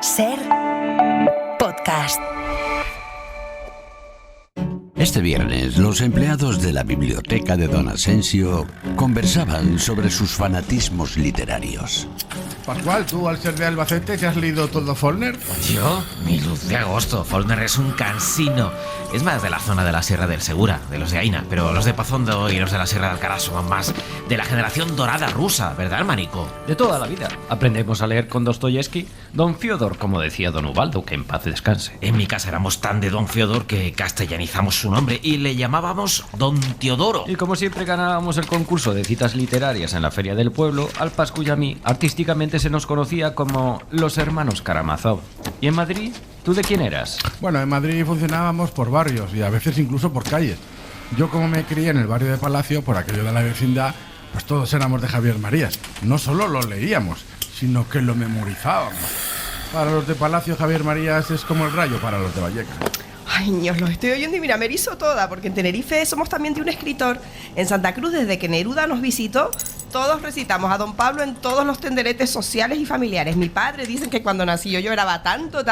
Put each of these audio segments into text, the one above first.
Ser podcast. Este viernes, los empleados de la biblioteca de Don Asensio conversaban sobre sus fanatismos literarios. Pascual, tú al ser de Albacete, ¿te has leído todo Faulkner? ¿Yo? Mi luz de agosto. Faulkner es un cansino. Es más de la zona de la Sierra del Segura, de los de Aina, pero los de Pazondo y los de la Sierra de Alcalá son más de la generación dorada rusa, ¿verdad, Manico? De toda la vida. Aprendemos a leer con Dostoyevsky, Don Fiodor, como decía Don Ubaldo, que en paz descanse. En mi casa éramos tan de Don Fiodor que castellanizamos su nombre y le llamábamos Don Teodoro. Y como siempre ganábamos el concurso de citas literarias en la Feria del Pueblo, al Pascu y a mí artísticamente se nos conocía como los hermanos Karamazov. ¿Y en Madrid? ¿Tú de quién eras? Bueno, en Madrid funcionábamos por barrios y a veces incluso por calles. Yo, como me crié en el barrio de Palacio, por aquello de la vecindad, pues todos éramos de Javier Marías. No solo lo leíamos, sino que lo memorizábamos. Para los de Palacio, Javier Marías es como el Rayo para los de Vallecas. Ay, niños, los estoy oyendo y mira, me erizo toda, porque en Tenerife somos también de un escritor. En Santa Cruz, desde que Neruda nos visitó, todos recitamos a Don Pablo en todos los tenderetes sociales y familiares. Mi padre dicen que cuando nací yo lloraba tanto,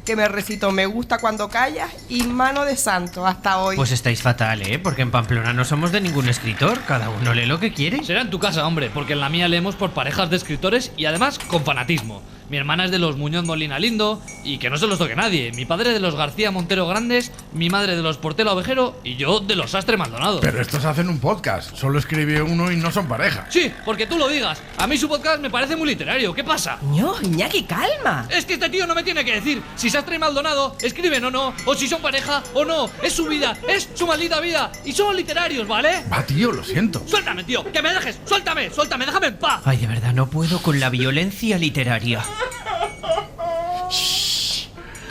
que me recitó Me gusta cuando callas y Mano de Santo hasta hoy. Pues estáis fatal, ¿eh? Porque en Pamplona no somos de ningún escritor, cada uno lee lo que quiere. Será en tu casa, hombre, porque en la mía leemos por parejas de escritores y además con fanatismo. Mi hermana es de los Muñoz Molina Lindo y que no se los toque nadie. Mi padre de los García Montero Grandes, mi madre de los Portela Ovejero y yo de los Sastre Maldonado. Pero estos hacen un podcast, solo escribe uno y no son pareja. Sí, porque tú lo digas. A mí su podcast me parece muy literario. ¿Qué pasa? No, Iñaki, calma. Es que este tío no me tiene que decir si Sastre y Maldonado escriben o no, o si son pareja o no. Es su vida, es su maldita vida y son literarios, ¿vale? Va, tío, lo siento. Suéltame, tío, que me dejes. Suéltame, déjame en paz. Ay, de verdad, no puedo con la violencia literaria.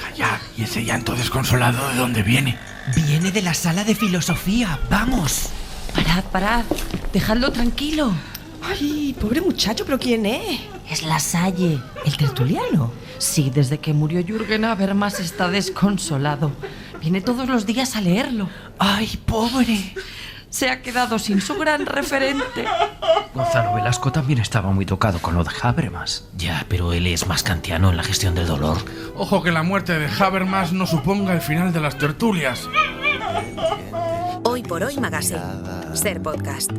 Calla, ¿y ese llanto desconsolado de dónde viene? Viene de la sala de filosofía, vamos. Parad. Dejadlo tranquilo. Ay, pobre muchacho, ¿pero quién es? Es La Salle, el tertuliano. Sí, desde que murió Jürgen Habermas está desconsolado. Viene todos los días a leerlo. ¡Ay, pobre! Se ha quedado sin su gran referente. Gonzalo Velasco también estaba muy tocado con lo de Habermas. Ya, pero él es más kantiano en la gestión del dolor. Ojo que la muerte de Habermas no suponga el final de las tertulias. Hoy por hoy Magazine. Ser podcast.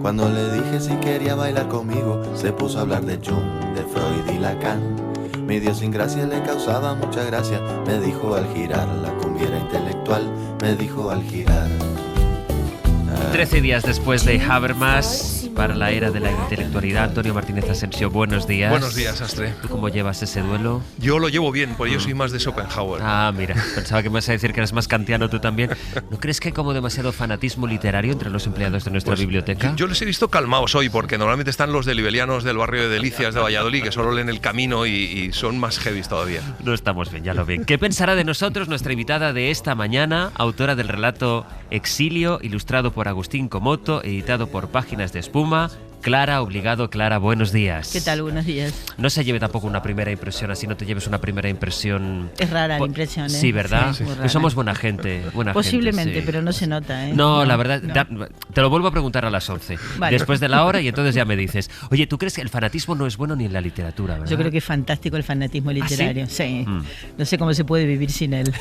Cuando le dije si quería bailar conmigo, se puso a hablar de Jung, de Freud y Lacan. Mi idiosincrasia le causaba mucha gracia. Me dijo al girar, la cumbia era intelectual. Me dijo al girar. 13 días después de Habermas, para la era de la intelectualidad, Antonio Martínez Asensio, buenos días. Buenos días, Astre. ¿Tú cómo llevas ese duelo? Yo lo llevo bien, porque yo soy más de Schopenhauer. Ah, mira, pensaba que me ibas a decir que eres más kantiano tú también. ¿No crees que hay como demasiado fanatismo literario entre los empleados de nuestra biblioteca? Yo les he visto calmados hoy, porque normalmente están los delibelianos del barrio de Delicias de Valladolid, que solo leen El Camino y son más heavies todavía. No estamos bien, ya lo ven. ¿Qué pensará de nosotros nuestra invitada de esta mañana, autora del relato Exilio, ilustrado por Agustín Comoto, editado por Páginas de Espuma? Clara Obligado. Clara, buenos días. ¿Qué tal? Buenos días. No se lleve tampoco una primera impresión, así no te lleves una primera impresión... Es rara la impresión, ¿eh? Sí, ¿verdad? Sí, que somos buena gente. Posiblemente, gente, sí. pero no se nota, ¿eh? No, la verdad, te lo vuelvo a preguntar a las 11, vale. Después de la hora, y entonces ya me dices, oye, ¿tú crees que el fanatismo no es bueno ni en la literatura, verdad? Yo creo que es fantástico el fanatismo literario. ¿Ah, sí? No sé cómo se puede vivir sin él.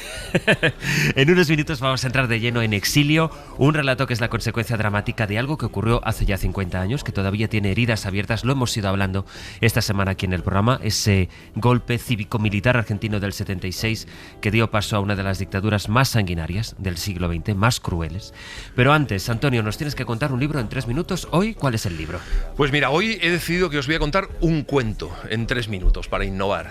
En unos minutos vamos a entrar de lleno en Exilio, un relato que es la consecuencia dramática de algo que ocurrió hace ya 50 años, que todavía tiene heridas abiertas. Lo hemos ido hablando esta semana aquí en el programa, ese golpe cívico-militar argentino del 76 que dio paso a una de las dictaduras más sanguinarias del siglo XX, más crueles. Pero antes, Antonio, nos tienes que contar un libro en 3 minutos. Hoy, ¿cuál es el libro? Pues mira, hoy he decidido que os voy a contar un cuento en 3 minutos para innovar.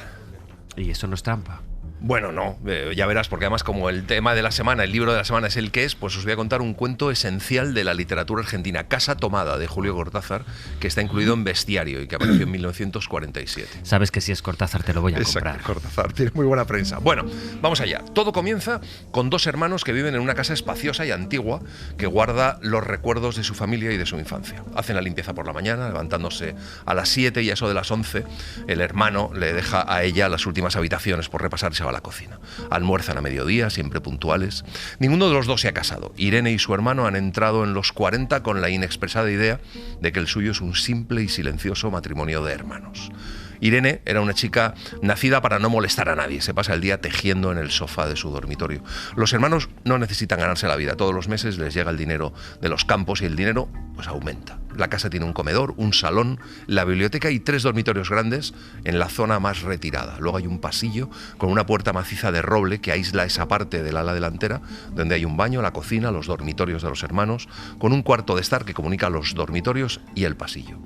¿Y eso no es trampa? Bueno, no, ya verás, porque además como el tema de la semana, el libro de la semana es el que es, pues os voy a contar un cuento esencial de la literatura argentina, Casa Tomada, de Julio Cortázar, que está incluido en Bestiario y que apareció en 1947. Sabes que si es Cortázar te lo voy a comprar. Exacto, Cortázar, tiene muy buena prensa. Bueno, vamos allá. Todo comienza con 2 hermanos que viven en una casa espaciosa y antigua que guarda los recuerdos de su familia y de su infancia. Hacen la limpieza por la mañana, levantándose a las 7 y a eso de las 11, el hermano le deja a ella las últimas habitaciones por repasarse a la cocina. Almuerzan a mediodía, siempre puntuales. Ninguno de los dos se ha casado. Irene y su hermano han entrado en los 40 con la inexpresada idea de que el suyo es un simple y silencioso matrimonio de hermanos. Irene era una chica nacida para no molestar a nadie. Se pasa el día tejiendo en el sofá de su dormitorio. Los hermanos no necesitan ganarse la vida. Todos los meses les llega el dinero de los campos y el dinero pues aumenta. La casa tiene un comedor, un salón, la biblioteca y 3 dormitorios grandes en la zona más retirada. Luego hay un pasillo con una puerta maciza de roble que aísla esa parte del ala delantera, donde hay un baño, la cocina, los dormitorios de los hermanos, con un cuarto de estar que comunica los dormitorios y el pasillo.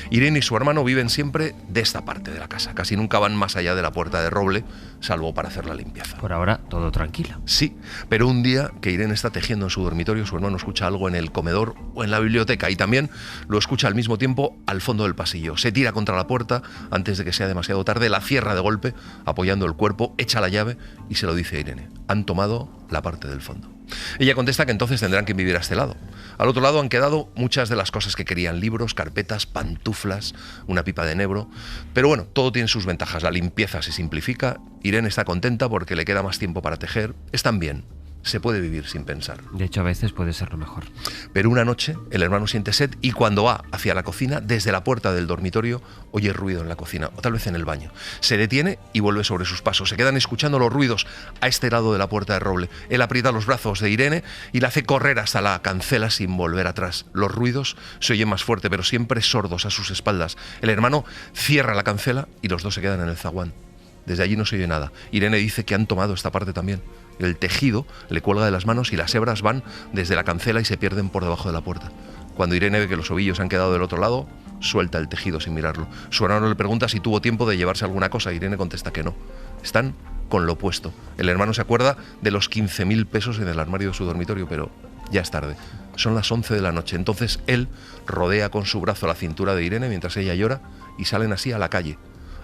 Irene y su hermano viven siempre de esta parte de la casa. Casi nunca van más allá de la puerta de roble, salvo para hacer la limpieza. Por ahora, todo tranquilo. Sí, pero un día que Irene está tejiendo en su dormitorio, su hermano escucha algo en el comedor o en la biblioteca y también lo escucha al mismo tiempo al fondo del pasillo. Se tira contra la puerta antes de que sea demasiado tarde, la cierra de golpe, apoyando el cuerpo, echa la llave y se lo dice a Irene. Han tomado la parte del fondo. Ella contesta que entonces tendrán que vivir a este lado. Al otro lado han quedado muchas de las cosas que querían: libros, carpetas, pantuflas, una pipa de enebro. Pero bueno, todo tiene sus ventajas. La limpieza se simplifica. Irene está contenta porque le queda más tiempo para tejer. Están bien. Se puede vivir sin pensar. De hecho, a veces puede ser lo mejor. Pero una noche el hermano siente sed y cuando va hacia la cocina, desde la puerta del dormitorio, oye ruido en la cocina o tal vez en el baño. Se detiene y vuelve sobre sus pasos. Se quedan escuchando los ruidos a este lado de la puerta de roble. Él aprieta los brazos de Irene y la hace correr hasta la cancela sin volver atrás. Los ruidos se oyen más fuerte, pero siempre sordos a sus espaldas. El hermano cierra la cancela y los dos se quedan en el zaguán. Desde allí no se oye nada. Irene dice que han tomado esta parte también. El tejido le cuelga de las manos y las hebras van desde la cancela y se pierden por debajo de la puerta. Cuando Irene ve que los ovillos han quedado del otro lado, suelta el tejido sin mirarlo. Su hermano le pregunta si tuvo tiempo de llevarse alguna cosa. Irene contesta que no. Están con lo opuesto. El hermano se acuerda de los 15.000 pesos en el armario de su dormitorio, pero ya es tarde. Son las 11 de la noche. Entonces él rodea con su brazo la cintura de Irene mientras ella llora y salen así a la calle.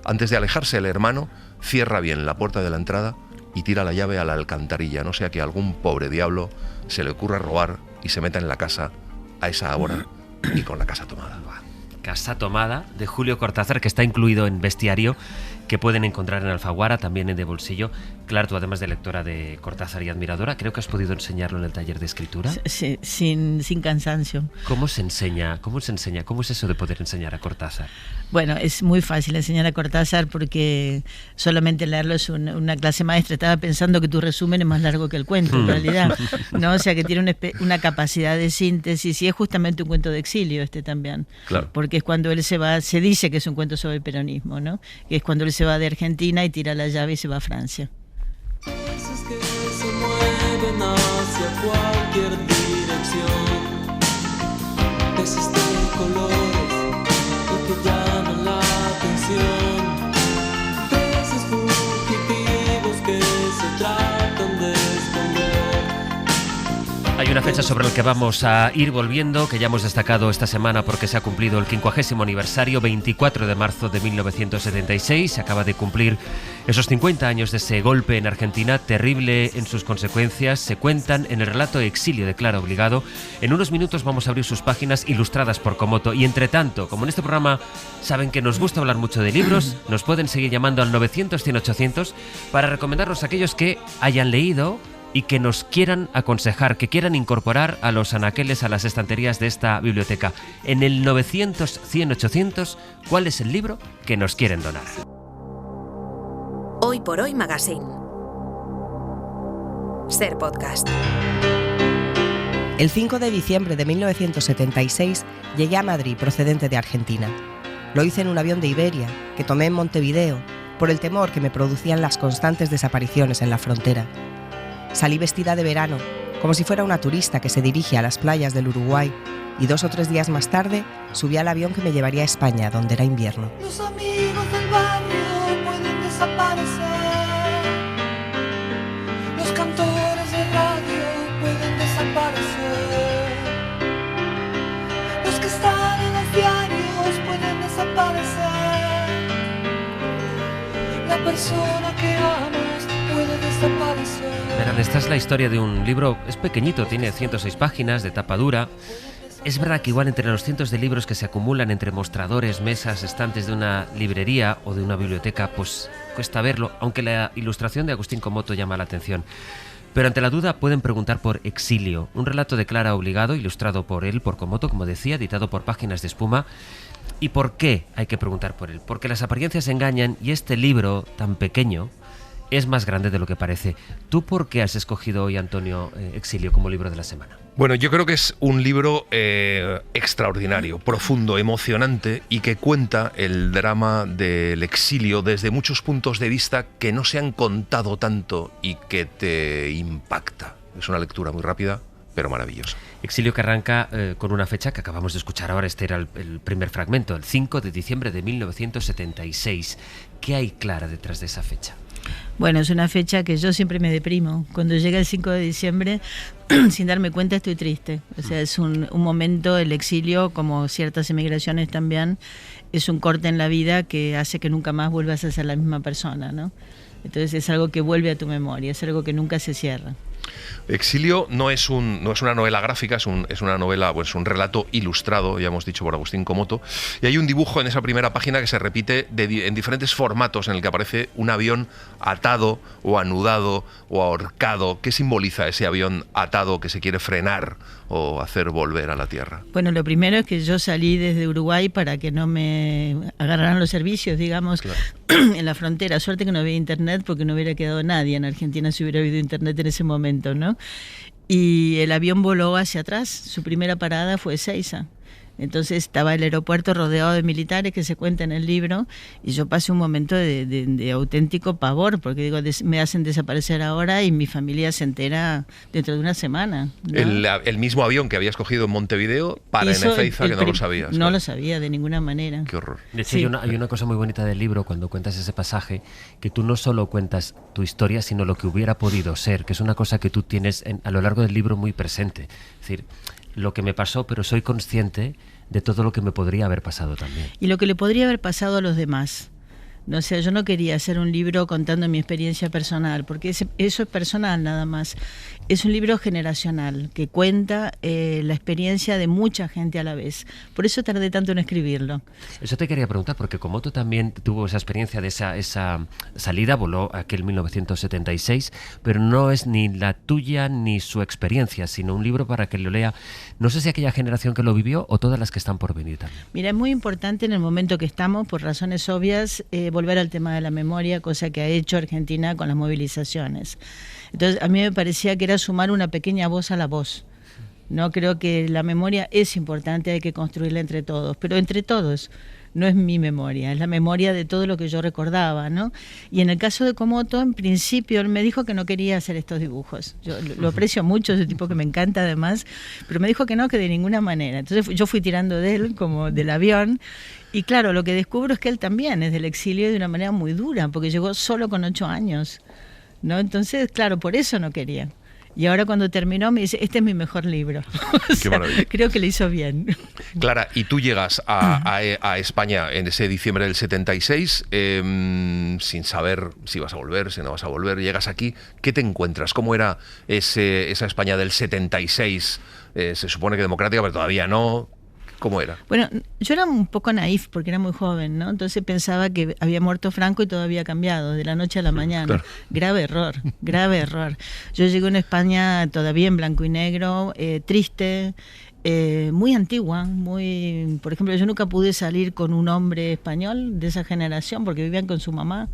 Antes de alejarse, el hermano cierra bien la puerta de la entrada y tira la llave a la alcantarilla, no sea que a algún pobre diablo se le ocurra robar y se meta en la casa a esa hora y con la casa tomada. Casa tomada, de Julio Cortázar, que está incluido en Bestiario, que pueden encontrar en Alfaguara, también en De Bolsillo. Claro, tú además de lectora de Cortázar y admiradora, creo que has podido enseñarlo en el taller de escritura. Sí, sin cansancio. ¿Cómo se enseña? ¿Cómo es eso de poder enseñar a Cortázar? Bueno, es muy fácil enseñar a Cortázar porque solamente leerlo es una clase maestra. Estaba pensando que tu resumen es más largo que el cuento, en realidad, ¿no? O sea, que tiene una capacidad de síntesis y es justamente un cuento de exilio también. Claro. Porque es cuando él se va, se dice que es un cuento sobre el peronismo, ¿no? Que es cuando él se va de Argentina y tira la llave y se va a Francia. Esos que se mueven hacia cualquier dirección, peces de colores y que llaman la atención, peces fugitivos que se tratan de esconder. Hay una fecha sobre la que vamos a ir volviendo, que ya hemos destacado esta semana porque se ha cumplido el 50º aniversario, 24 de marzo de 1976. Se acaba de cumplir esos 50 años de ese golpe en Argentina, terrible en sus consecuencias. Se cuentan en el relato Exilio de Clara Obligado. En unos minutos vamos a abrir sus páginas ilustradas por Comoto. Y entre tanto, como en este programa saben que nos gusta hablar mucho de libros, nos pueden seguir llamando al 900-100-800 para recomendarnos a aquellos que hayan leído y que nos quieran aconsejar, que quieran incorporar a los anaqueles, a las estanterías de esta biblioteca. En el 900-100-800, ¿cuál es el libro que nos quieren donar? Hoy por Hoy Magazine. Ser Podcast. El 5 de diciembre de 1976 llegué a Madrid procedente de Argentina. Lo hice en un avión de Iberia que tomé en Montevideo por el temor que me producían las constantes desapariciones en la frontera. Salí vestida de verano, como si fuera una turista que se dirige a las playas del Uruguay, y 2 o 3 días más tarde subí al avión que me llevaría a España, donde era invierno. Los amigos del barrio pueden desaparecer, los cantores de radio pueden desaparecer, los que están en los diarios pueden desaparecer, la persona que amas puede desaparecer. Verán, esta es la historia de un libro, es pequeñito, tiene 106 páginas, de tapa dura. Es verdad que igual entre los cientos de libros que se acumulan entre mostradores, mesas, estantes de una librería o de una biblioteca, pues cuesta verlo, aunque la ilustración de Agustín Comoto llama la atención. Pero ante la duda pueden preguntar por Exilio, un relato de Clara Obligado, ilustrado por él, por Comoto, como decía, editado por Páginas de Espuma. ¿Y por qué hay que preguntar por él? Porque las apariencias engañan y este libro tan pequeño es más grande de lo que parece. ¿Tú por qué has escogido hoy, Antonio, Exilio como libro de la semana? Bueno, yo creo que es un libro extraordinario, profundo, emocionante y que cuenta el drama del exilio desde muchos puntos de vista que no se han contado tanto y que te impacta. Es una lectura muy rápida, pero maravillosa. Exilio que arranca con una fecha que acabamos de escuchar ahora. Este era el primer fragmento, el 5 de diciembre de 1976. ¿Qué hay, Clara, detrás de esa fecha? Bueno, es una fecha que yo siempre me deprimo. Cuando llega el 5 de diciembre, sin darme cuenta, estoy triste. O sea, es un momento, el exilio, como ciertas emigraciones también, es un corte en la vida que hace que nunca más vuelvas a ser la misma persona, ¿no? Entonces es algo que vuelve a tu memoria, es algo que nunca se cierra. Exilio no es una novela gráfica, es una novela, pues un relato ilustrado, ya hemos dicho, por Agustín Comoto, y hay un dibujo en esa primera página que se repite en diferentes formatos, en el que aparece un avión atado o anudado o ahorcado. ¿Qué simboliza ese avión atado que se quiere frenar o hacer volver a la tierra? Bueno, lo primero es que yo salí desde Uruguay para que no me agarraran los servicios, digamos, claro, en la frontera. Suerte que no había internet, porque no hubiera quedado nadie en Argentina si hubiera habido internet en ese momento, ¿no? Y el avión voló hacia atrás. Su primera parada fue Ezeiza. Entonces estaba el aeropuerto rodeado de militares, que se cuenta en el libro, y yo pasé un momento de auténtico pavor, porque digo, me hacen desaparecer ahora y mi familia se entera dentro de una semana, ¿no? El mismo avión que habías cogido en Montevideo para en Ezeiza, que no lo sabías. No lo sabía de ninguna manera. Qué horror. De hecho, hay una cosa muy bonita del libro cuando cuentas ese pasaje, que tú no solo cuentas tu historia, sino lo que hubiera podido ser, que es una cosa que tú tienes a lo largo del libro muy presente. Es decir, lo que me pasó, pero soy consciente de todo lo que me podría haber pasado también. Y lo que le podría haber pasado a los demás. No, o sea, yo no quería hacer un libro contando mi experiencia personal, porque eso es personal nada más. Es un libro generacional que cuenta la experiencia de mucha gente a la vez. Por eso tardé tanto en escribirlo. Eso te quería preguntar, porque Comoto también tuvo esa experiencia de esa salida, voló aquel 1976, pero no es ni la tuya ni su experiencia, sino un libro para que lo lea, no sé si aquella generación que lo vivió o todas las que están por venir también. Mira, es muy importante en el momento que estamos, por razones obvias, volver al tema de la memoria, cosa que ha hecho Argentina con las movilizaciones. Entonces, a mí me parecía que era sumar una pequeña voz a la voz. No, creo que la memoria es importante, hay que construirla entre todos, pero entre todos. No es mi memoria, es la memoria de todo lo que yo recordaba, ¿no? Y en el caso de Comoto, en principio, él me dijo que no quería hacer estos dibujos. Yo lo aprecio mucho, es un tipo que me encanta además, pero me dijo que no, que de ninguna manera. Entonces yo fui tirando de él, como del avión, y claro, lo que descubro es que él también es del exilio de una manera muy dura, porque llegó solo con 8 años, ¿no? Entonces, claro, por eso no quería. Y ahora cuando terminó me dice, este es mi mejor libro. Qué maravilla. Creo que lo hizo bien. Clara, y tú llegas a España en ese diciembre del 76, sin saber si vas a volver, si no vas a volver, llegas aquí, ¿qué te encuentras? ¿Cómo era esa España del 76? Se supone que democrática, pero todavía no. ¿Cómo era? Bueno, yo era un poco naif porque era muy joven, ¿no? Entonces pensaba que había muerto Franco y todo había cambiado de la noche a la mañana. Claro. Grave error, grave error. Yo llegué a una España todavía en blanco y negro, triste, muy antigua, muy... Por ejemplo, yo nunca pude salir con un hombre español de esa generación porque vivían con su mamá.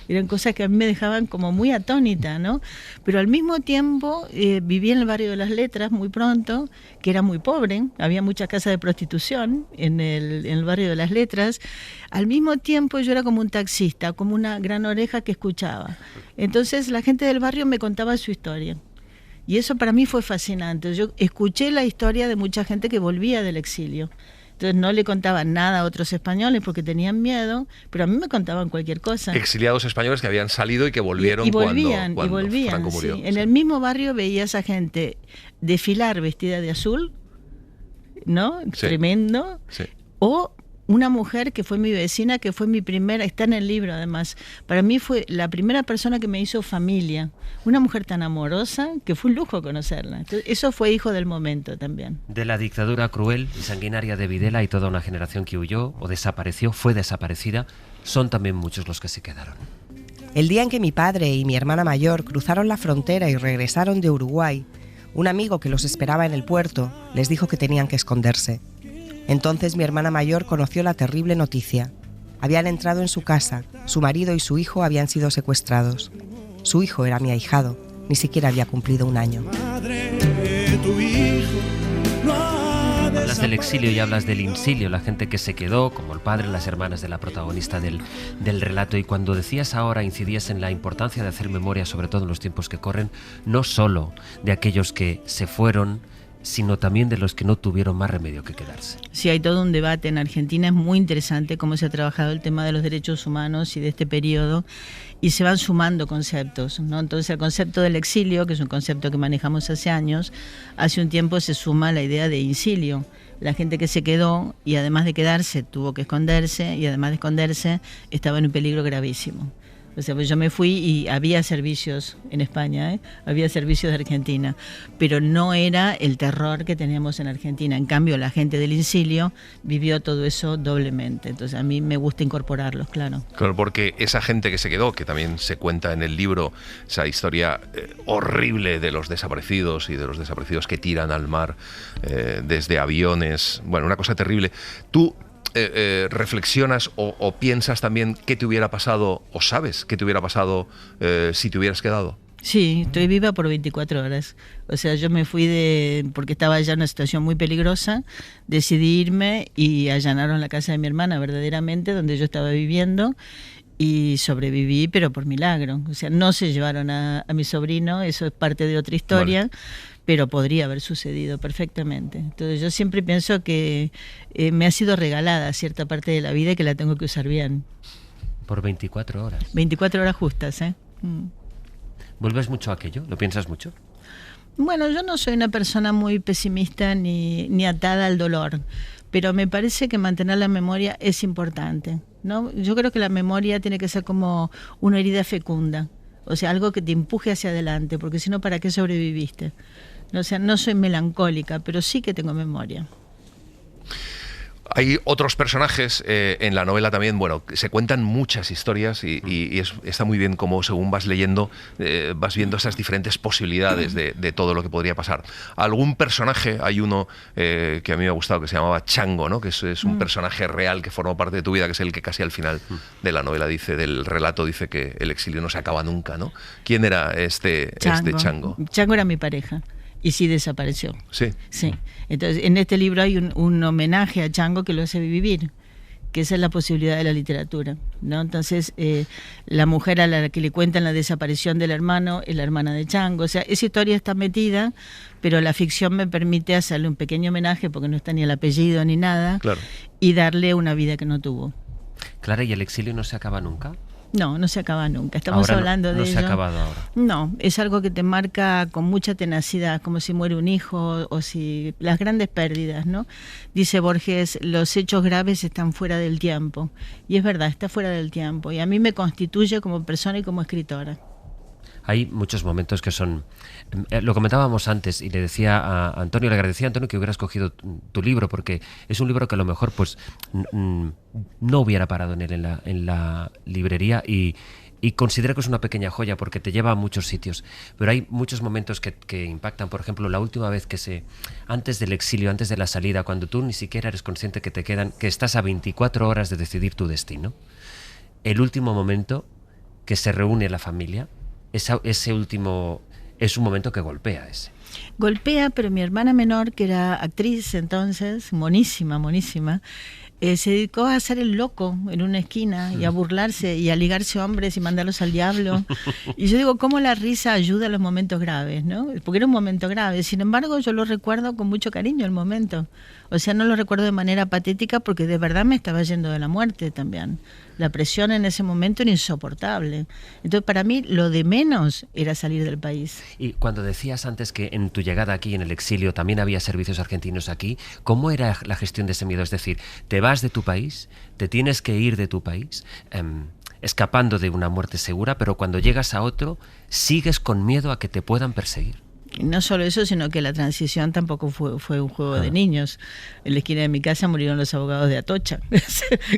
Eran cosas que a mí me dejaban como muy atónita, ¿no? Pero al mismo tiempo viví en el barrio de Las Letras muy pronto, que era muy pobre, había muchas casas de prostitución en el barrio de Las Letras. Al mismo tiempo yo era como un taxista, como una gran oreja que escuchaba. Entonces la gente del barrio me contaba su historia. Y eso para mí fue fascinante. Yo escuché la historia de mucha gente que volvía del exilio. Entonces no le contaban nada a otros españoles porque tenían miedo, pero a mí me contaban cualquier cosa. Exiliados españoles que habían salido y que volvieron cuando Franco murió. Sí. En el mismo barrio veías a gente desfilar vestida de azul, ¿no? Sí. Tremendo. Sí. O una mujer que fue mi vecina, que fue mi primera, está en el libro además, para mí fue la primera persona que me hizo familia, una mujer tan amorosa que fue un lujo conocerla. Entonces, eso fue hijo del momento también. De la dictadura cruel y sanguinaria de Videla y toda una generación que huyó o desapareció, fue desaparecida, son también muchos los que se quedaron. El día en que mi padre y mi hermana mayor cruzaron la frontera y regresaron de Uruguay, un amigo que los esperaba en el puerto les dijo que tenían que esconderse. Entonces mi hermana mayor conoció la terrible noticia. Habían entrado en su casa, su marido y su hijo habían sido secuestrados. Su hijo era mi ahijado, ni siquiera había cumplido 1 año. Hablas del exilio y hablas del insilio, la gente que se quedó, como el padre, las hermanas de la protagonista del relato. Y cuando decías ahora, incidías en la importancia de hacer memoria, sobre todo en los tiempos que corren, no solo de aquellos que se fueron, sino también de los que no tuvieron más remedio que quedarse. Sí, hay todo un debate en Argentina, es muy interesante cómo se ha trabajado el tema de los derechos humanos y de este periodo, y se van sumando conceptos, ¿no? Entonces el concepto del exilio, que es un concepto que manejamos hace años, hace un tiempo se suma la idea de insilio. La gente que se quedó y además de quedarse tuvo que esconderse, y además de esconderse estaba en un peligro gravísimo. O sea, pues yo me fui y había servicios en España, había servicios de Argentina, pero no era el terror que teníamos en Argentina. En cambio, la gente del insilio vivió todo eso doblemente. Entonces, a mí me gusta incorporarlos, claro. Claro, porque esa gente que se quedó, que también se cuenta en el libro, esa historia horrible de los desaparecidos y de los desaparecidos que tiran al mar desde aviones, bueno, una cosa terrible. Tú reflexionas o piensas también qué te hubiera pasado, o sabes qué te hubiera pasado si te hubieras quedado. Sí, estoy viva por 24 horas. O sea, yo me fui porque estaba ya en una situación muy peligrosa, decidí irme y allanaron la casa de mi hermana verdaderamente, donde yo estaba viviendo, y sobreviví, pero por milagro. O sea, no se llevaron a mi sobrino, eso es parte de otra historia. Vale. Pero podría haber sucedido perfectamente. Entonces yo siempre pienso que me ha sido regalada cierta parte de la vida y que la tengo que usar bien. Por 24 horas. 24 horas justas, ¿eh? ¿Vuelves mucho a aquello? ¿Lo piensas mucho? Bueno, yo no soy una persona muy pesimista ni atada al dolor, pero me parece que mantener la memoria es importante, ¿no? Yo creo que la memoria tiene que ser como una herida fecunda, o sea, algo que te empuje hacia adelante, porque si no, ¿para qué sobreviviste? O sea, no soy melancólica, pero sí que tengo memoria. Hay otros personajes en la novela también, bueno, se cuentan muchas historias y está muy bien como según vas leyendo, vas viendo esas diferentes posibilidades de todo lo que podría pasar. Algún personaje, hay uno que a mí me ha gustado, que se llamaba Chango, ¿no? Que es un personaje real que formó parte de tu vida, que es el que casi al final de la novela del relato dice que el exilio no se acaba nunca, ¿no? ¿Quién era este Chango? Chango era mi pareja. Y sí desapareció. Sí. Sí. Entonces, en este libro hay un homenaje a Chango que lo hace vivir, que esa es la posibilidad de la literatura, ¿no? Entonces, la mujer a la que le cuentan la desaparición del hermano es la hermana de Chango. O sea, esa historia está metida, pero la ficción me permite hacerle un pequeño homenaje, porque no está ni el apellido ni nada, claro, y darle una vida que no tuvo. Clara, ¿y el exilio no se acaba nunca? No, no se acaba nunca. Estamos ahora hablando de ello. No se ha acabado ahora. No, es algo que te marca con mucha tenacidad, como si muere un hijo o si las grandes pérdidas, ¿no? Dice Borges, los hechos graves están fuera del tiempo. Y es verdad, está fuera del tiempo. Y a mí me constituye como persona y como escritora. Hay muchos momentos que son... Lo comentábamos antes y le decía a Antonio, le agradecía a Antonio que hubieras cogido tu libro, porque es un libro que a lo mejor pues no hubiera parado en él en la librería y considero que es una pequeña joya porque te lleva a muchos sitios. Pero hay muchos momentos que impactan. Por ejemplo, la última vez antes del exilio, antes de la salida, cuando tú ni siquiera eres consciente que estás a 24 horas de decidir tu destino. El último momento que se reúne la familia, ese último es un momento que golpea ese. Golpea, pero mi hermana menor, que era actriz entonces, monísima, se dedicó a hacer el loco en una esquina y a burlarse y a ligarse hombres y mandarlos al diablo. Y yo digo, ¿cómo la risa ayuda a los momentos graves, ¿no? Porque era un momento grave. Sin embargo, yo lo recuerdo con mucho cariño el momento. O sea, no lo recuerdo de manera patética porque de verdad me estaba yendo de la muerte también. La presión en ese momento era insoportable. Entonces, para mí, lo de menos era salir del país. Y cuando decías antes que en tu llegada aquí, en el exilio, también había servicios argentinos aquí, ¿cómo era la gestión de ese miedo? Es decir, te vas de tu país, te tienes que ir de tu país, escapando de una muerte segura, pero cuando llegas a otro, sigues con miedo a que te puedan perseguir. Y no solo eso, sino que la transición tampoco fue un juego de niños. En la esquina de mi casa murieron los abogados de Atocha,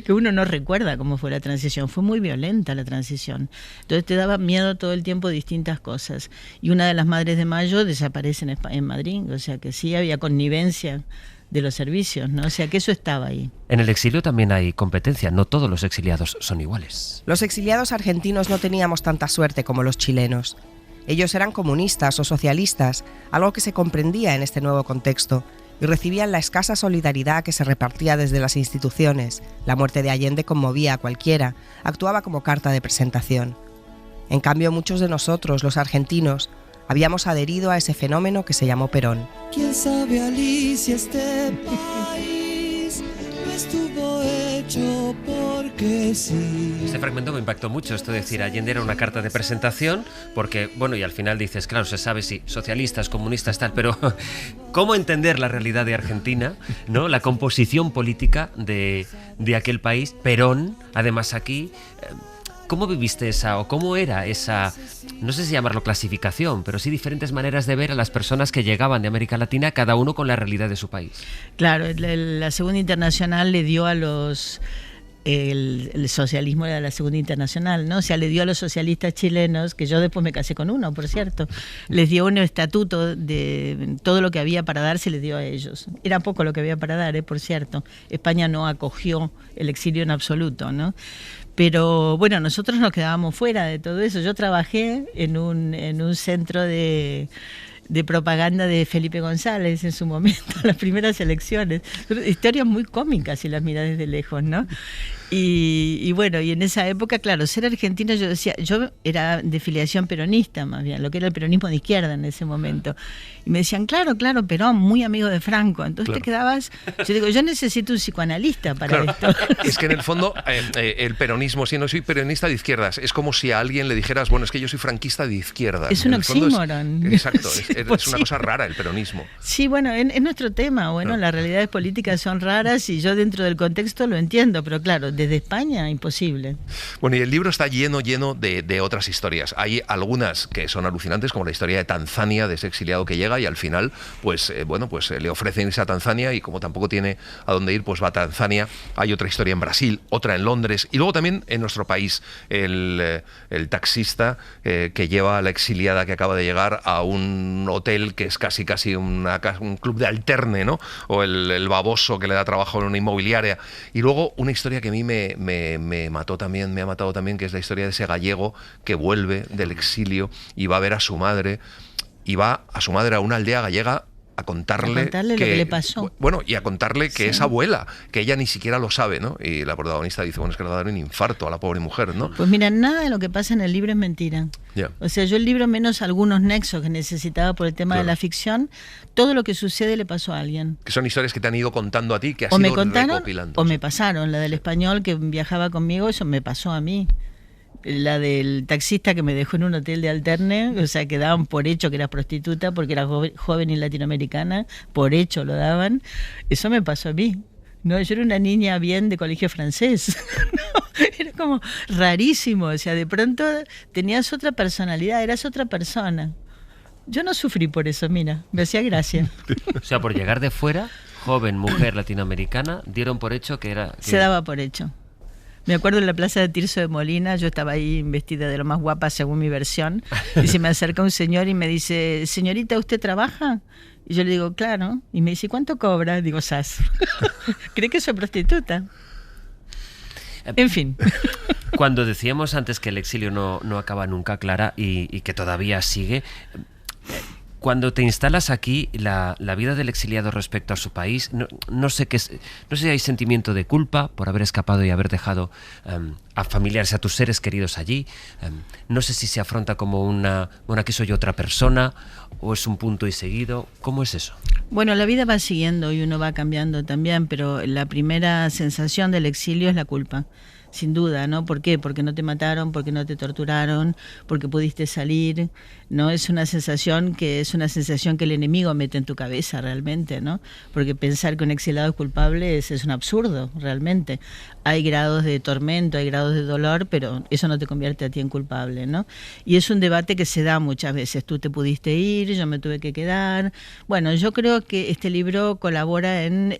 que uno no recuerda cómo fue la transición. Fue muy violenta la transición. Entonces te daba miedo todo el tiempo distintas cosas. Y una de las Madres de Mayo desaparece en Madrid, o sea que sí había connivencia los servicios, ¿no? O sea, que eso estaba ahí. En el exilio también hay competencia, no todos los exiliados son iguales. Los exiliados argentinos no teníamos tanta suerte como los chilenos. Ellos eran comunistas o socialistas, algo que se comprendía en este nuevo contexto, y recibían la escasa solidaridad que se repartía desde las instituciones. La muerte de Allende conmovía a cualquiera, actuaba como carta de presentación. En cambio, muchos de nosotros, los argentinos, habíamos adherido a ese fenómeno que se llamó Perón. ¿Quién sabe, Alicia, este país no estuvo hecho porque sí? Este fragmento me impactó mucho, esto de decir Allende era una carta de presentación, porque, bueno, y al final dices, claro, se sabe si socialistas, comunistas, tal, pero ¿cómo entender la realidad de Argentina, ¿no? La composición política de aquel país, Perón, además aquí... ¿Cómo viviste esa, o cómo era esa, no sé si llamarlo clasificación, pero sí diferentes maneras de ver a las personas que llegaban de América Latina, cada uno con la realidad de su país? Claro, la Segunda Internacional le dio a los... El socialismo era la Segunda Internacional, ¿no? O sea, le dio a los socialistas chilenos, que yo después me casé con uno, por cierto, les dio un estatuto de todo lo que había para dar, se les dio a ellos. Era poco lo que había para dar, por cierto. España no acogió el exilio en absoluto, ¿no? Pero bueno, nosotros nos quedábamos fuera de todo eso. Yo trabajé en un centro de propaganda de Felipe González en su momento, las primeras elecciones. Historias muy cómicas si las miras desde lejos, ¿no? Y bueno, y en esa época, claro, ser argentino, yo decía, yo era de filiación peronista más bien, lo que era el peronismo de izquierda en ese momento. Y me decían, claro, Perón, muy amigo de Franco. Entonces te quedabas, yo digo, yo necesito un psicoanalista para esto. Es que en el fondo, el peronismo, si no soy peronista de izquierdas, es como si a alguien le dijeras, bueno, es que yo soy franquista de izquierda. Es un oxímoron. Exacto, Sí, es una cosa rara el peronismo. Sí, bueno, es nuestro tema. Bueno, las realidades políticas son raras y yo dentro del contexto lo entiendo, pero claro, desde España, imposible. Bueno, y el libro está lleno de otras historias. Hay algunas que son alucinantes, como la historia de Tanzania, de ese exiliado que llega y al final, pues le ofrecen irse a Tanzania y como tampoco tiene a dónde ir, pues va a Tanzania. Hay otra historia en Brasil, otra en Londres y luego también en nuestro país, el taxista que lleva a la exiliada que acaba de llegar a un hotel que es casi un club de alterne, ¿no? O el baboso que le da trabajo en una inmobiliaria. Y luego una historia que a mí me mató también, me ha matado también, que es la historia de ese gallego que vuelve del exilio y va a ver a su madre, y va a su madre a una aldea gallega a contarle lo que le pasó. Bueno, y a contarle que es abuela, que ella ni siquiera lo sabe, ¿no? Y la protagonista dice, bueno, es que le va a dar un infarto a la pobre mujer, ¿no? Pues mira, nada de lo que pasa en el libro es mentira. Yeah. O sea, yo el libro, menos algunos nexos que necesitaba por el tema de la ficción, todo lo que sucede le pasó a alguien. Que son historias que te han ido contando a ti, que has o ido me contaron recopilando. o me pasaron. La del español que viajaba conmigo, eso me pasó a mí. La del taxista que me dejó en un hotel de alterne, o sea, que daban por hecho que era prostituta porque era joven y latinoamericana, por hecho lo daban. Eso me pasó a mí. No, yo era una niña bien de colegio francés. No, era como rarísimo. O sea, de pronto tenías otra personalidad, eras otra persona. Yo no sufrí por eso, mira, me hacía gracia. O sea, por llegar de fuera, joven, mujer latinoamericana, dieron por hecho que era... Se daba por hecho. Me acuerdo en la plaza de Tirso de Molina, yo estaba ahí vestida de lo más guapa según mi versión, y se me acerca un señor y me dice, señorita, ¿usted trabaja? Y yo le digo, claro. Y me dice, ¿cuánto cobra? Digo, sas. ¿Cree que soy prostituta? En fin. Cuando decíamos antes que el exilio no acaba nunca, Clara, y que todavía sigue... Cuando te instalas aquí, la vida del exiliado respecto a su país, no sé si hay sentimiento de culpa por haber escapado y haber dejado a familiares, a tus seres queridos allí. No sé si se afronta como aquí soy otra persona, o es un punto y seguido. ¿Cómo es eso? Bueno, la vida va siguiendo y uno va cambiando también, pero la primera sensación del exilio es la culpa. Sin duda, ¿no? ¿Por qué? Porque no te mataron, porque no te torturaron, porque pudiste salir, ¿no? Es una sensación que el enemigo mete en tu cabeza realmente, ¿no? Porque pensar que un exilado es culpable es un absurdo, realmente. Hay grados de tormento, hay grados de dolor, pero eso no te convierte a ti en culpable, ¿no? Y es un debate que se da muchas veces. Tú te pudiste ir, yo me tuve que quedar. Bueno, yo creo que este libro colabora en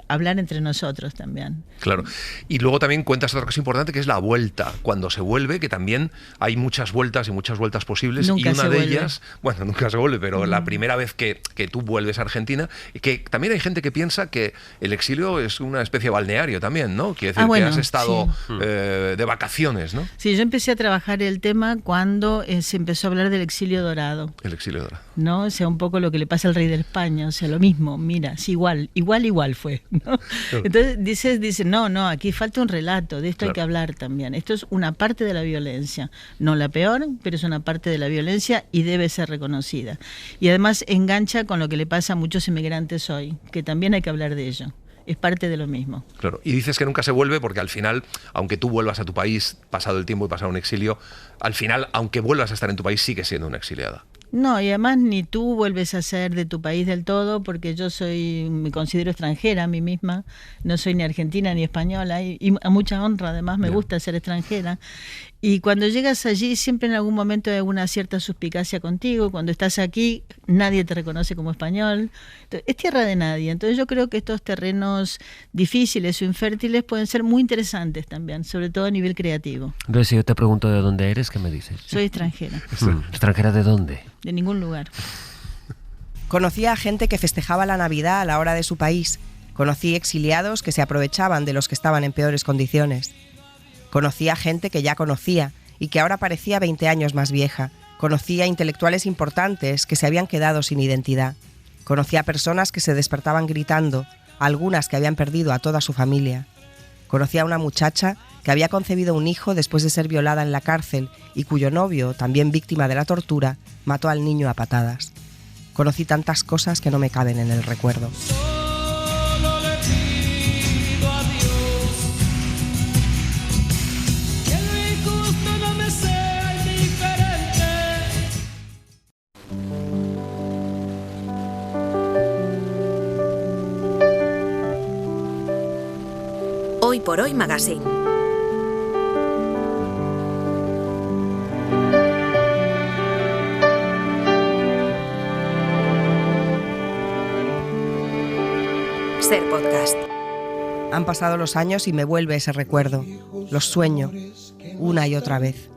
hablar entre nosotros también. Claro. Y luego también cuentas otra cosa cosa importante que es la vuelta. Cuando se vuelve, que también hay muchas vueltas y muchas vueltas posibles. Nunca y una se de vuelve. ellas, bueno, nunca se vuelve, pero la primera vez que tú vuelves a Argentina, y que también hay gente que piensa que el exilio es una especie de balneario también, ¿no? Quiere decir bueno, que has estado sí. de vacaciones, ¿no? Sí, yo empecé a trabajar el tema cuando se empezó a hablar del exilio dorado, El exilio dorado. ¿no? O sea, un poco lo que le pasa al rey de España, o sea, lo mismo, mira, sí, igual fue, ¿no? Entonces dice, no, aquí falta un relato, de esto hay que hablar también. Esto es una parte de la violencia, no la peor, pero es una parte de la violencia y debe ser reconocida. Y además engancha con lo que le pasa a muchos inmigrantes hoy, que también hay que hablar de ello. Es parte de lo mismo. Claro, y dices que nunca se vuelve porque al final, aunque tú vuelvas a tu país, pasado el tiempo y pasado un exilio, al final, aunque vuelvas a estar en tu país, sigues siendo una exiliada. No, y además ni tú vuelves a ser de tu país del todo, porque yo me considero extranjera a mí misma, no soy ni argentina ni española, y a mucha honra además me gusta ser extranjera. Y cuando llegas allí siempre en algún momento hay una cierta suspicacia contigo, cuando estás aquí nadie te reconoce como español, entonces, es tierra de nadie, entonces yo creo que estos terrenos difíciles o infértiles pueden ser muy interesantes también, sobre todo a nivel creativo. Entonces, si yo te pregunto de dónde eres, ¿qué me dices? Soy extranjera. ¿Extranjera de dónde? De ningún lugar. Conocía a gente que festejaba la Navidad a la hora de su país. Conocí exiliados que se aprovechaban de los que estaban en peores condiciones. Conocí a gente que ya conocía y que ahora parecía 20 años más vieja. Conocí a intelectuales importantes que se habían quedado sin identidad. Conocí a personas que se despertaban gritando, algunas que habían perdido a toda su familia. Conocí a una muchacha que había concebido un hijo después de ser violada en la cárcel y cuyo novio, también víctima de la tortura, mató al niño a patadas. Conocí tantas cosas que no me caben en el recuerdo. Solo le pido a Dios que lo injusto no me sea indiferente. Hoy por Hoy Magazine. Ser podcast. Han pasado los años y me vuelve ese recuerdo. Los sueño, una y otra vez.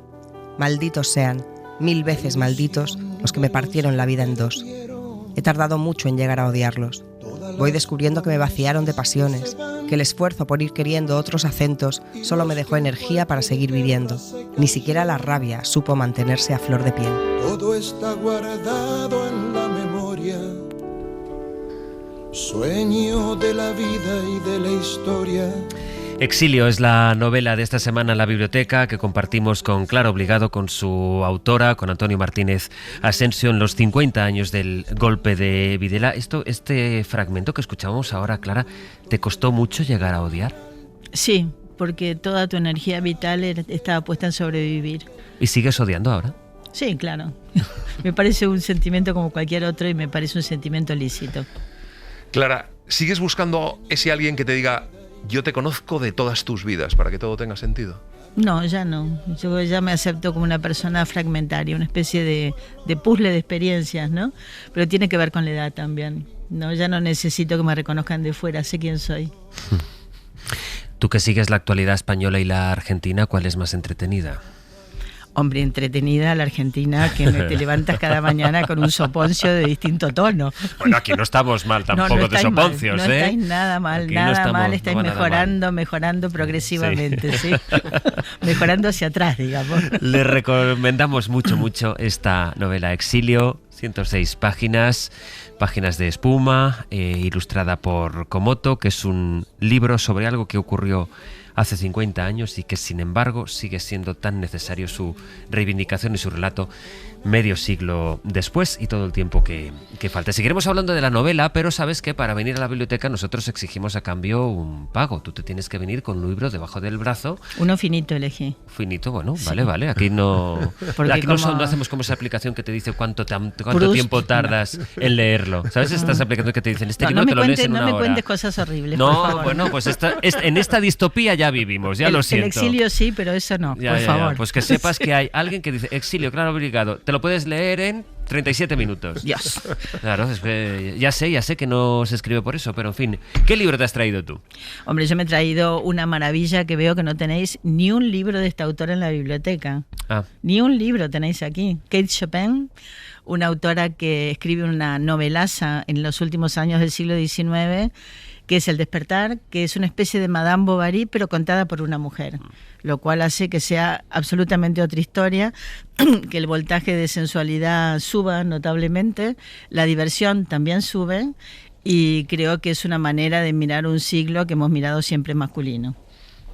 Malditos sean, 1000 veces malditos, los que me partieron la vida en dos. He tardado mucho en llegar a odiarlos. Voy descubriendo que me vaciaron de pasiones, que el esfuerzo por ir queriendo otros acentos solo me dejó energía para seguir viviendo. Ni siquiera la rabia supo mantenerse a flor de piel. Todo está guardado en la memoria. Sueño de la vida y de la historia. Exilio es la novela de esta semana en la biblioteca que compartimos con Clara Obligado, con su autora, con Antonio Martínez Asensio, en los 50 años del golpe de Videla. Este fragmento que escuchábamos ahora, Clara, ¿te costó mucho llegar a odiar? Sí, porque toda tu energía vital estaba puesta en sobrevivir. ¿Y sigues odiando ahora? Sí, claro. Me parece un sentimiento como cualquier otro y me parece un sentimiento lícito. Clara, ¿sigues buscando ese alguien que te diga: yo te conozco de todas tus vidas, para que todo tenga sentido? No, ya no. Yo ya me acepto como una persona fragmentaria, una especie de puzzle de experiencias, ¿no? Pero tiene que ver con la edad también. No, ya no necesito que me reconozcan de fuera, sé quién soy. Tú que sigues la actualidad española y la argentina, ¿cuál es más entretenida? Hombre, entretenida la Argentina, que te levantas cada mañana con un soponcio de distinto tono. Bueno, aquí no estamos mal tampoco no de soponcios, mal, no estáis nada mal, Aquí nada no estamos, mal, estáis no mejorando progresivamente, ¿sí? Mejorando hacia atrás, digamos. Le recomendamos mucho esta novela Exilio, 106 páginas de espuma, ilustrada por Komoto, que es un libro sobre algo que ocurrió hace 50 años y que sin embargo sigue siendo tan necesario su reivindicación y su relato medio siglo después y todo el tiempo que falta. Seguiremos hablando de la novela, pero sabes que para venir a la biblioteca nosotros exigimos a cambio un pago. Tú te tienes que venir con un libro debajo del brazo. Uno finito elegí. Finito, bueno, Sí. vale. Aquí no Como- hacemos como esa aplicación que te dice cuánto Proust, tiempo tardas en leerlo. ¿Sabes? Estas aplicaciones que te dicen, este No libro me te lo lees cuentes, en una no me hora. cuentes cosas horribles, por No, favor. bueno, pues en esta distopía ya ya vivimos, ya lo siento. El exilio sí, pero eso no, por favor. Pues que sepas que hay alguien que dice exilio, claro, obligado. Te lo puedes leer en 37 minutos. Dios. Claro, es que ya sé que no se escribe por eso, pero en fin. ¿Qué libro te has traído tú? Hombre, yo me he traído una maravilla que veo que no tenéis ni un libro de esta autora en la biblioteca. Ni un libro tenéis aquí. Kate Chopin, una autora que escribe una novelaza en los últimos años del siglo XIX, que es El despertar, que es una especie de Madame Bovary, pero contada por una mujer, lo cual hace que sea absolutamente otra historia, que el voltaje de sensualidad suba notablemente, la diversión también sube, y creo que es una manera de mirar un siglo que hemos mirado siempre masculino.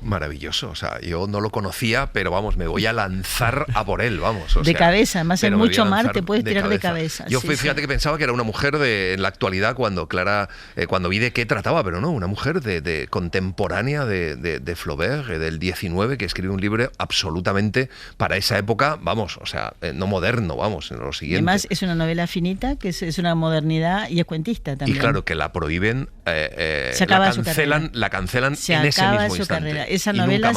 Maravilloso, o sea, yo no lo conocía, pero vamos, me voy a lanzar a por él, vamos. O de sea, cabeza, además en mucho mar te puedes tirar de cabeza. Yo fíjate que pensaba que era una mujer en la actualidad cuando vi de qué trataba, pero no, una mujer de contemporánea de Flaubert, del 19, que escribe un libro absolutamente para esa época, vamos, o sea, no moderno, vamos, en lo siguiente. Además es una novela finita, que es una modernidad y es cuentista también. Y claro, que la prohíben, la cancelan en ese mismo instante. Esa novela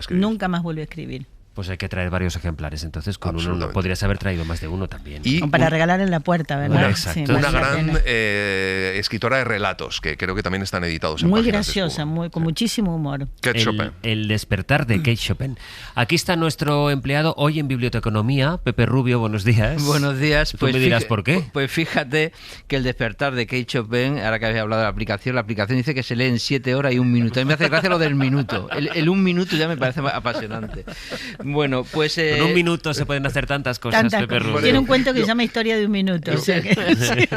nunca más vuelve a escribir. Pues hay que traer varios ejemplares, entonces con uno podrías haber traído más de uno también. O para regalar en la puerta, ¿verdad? Exacto. Una gran escritora de relatos, que creo que también están editados en muy páginas graciosa, con muchísimo humor. Kate Chopin. El despertar de Kate Chopin. Aquí está nuestro empleado hoy en Biblioteconomía, Pepe Rubio, buenos días. Buenos días. Tú me dirás por qué. Pues fíjate que el despertar de Kate Chopin, ahora que habéis hablado de la aplicación dice que se lee en 7 horas y 1 minuto. A mí me hace gracia lo del minuto. El 1 minuto ya me parece apasionante. Bueno, pues... En 1 minuto se pueden hacer tantas cosas, Pepe Rubio. Tiene un cuento que se llama Historia de 1 minuto. O sea que, sí.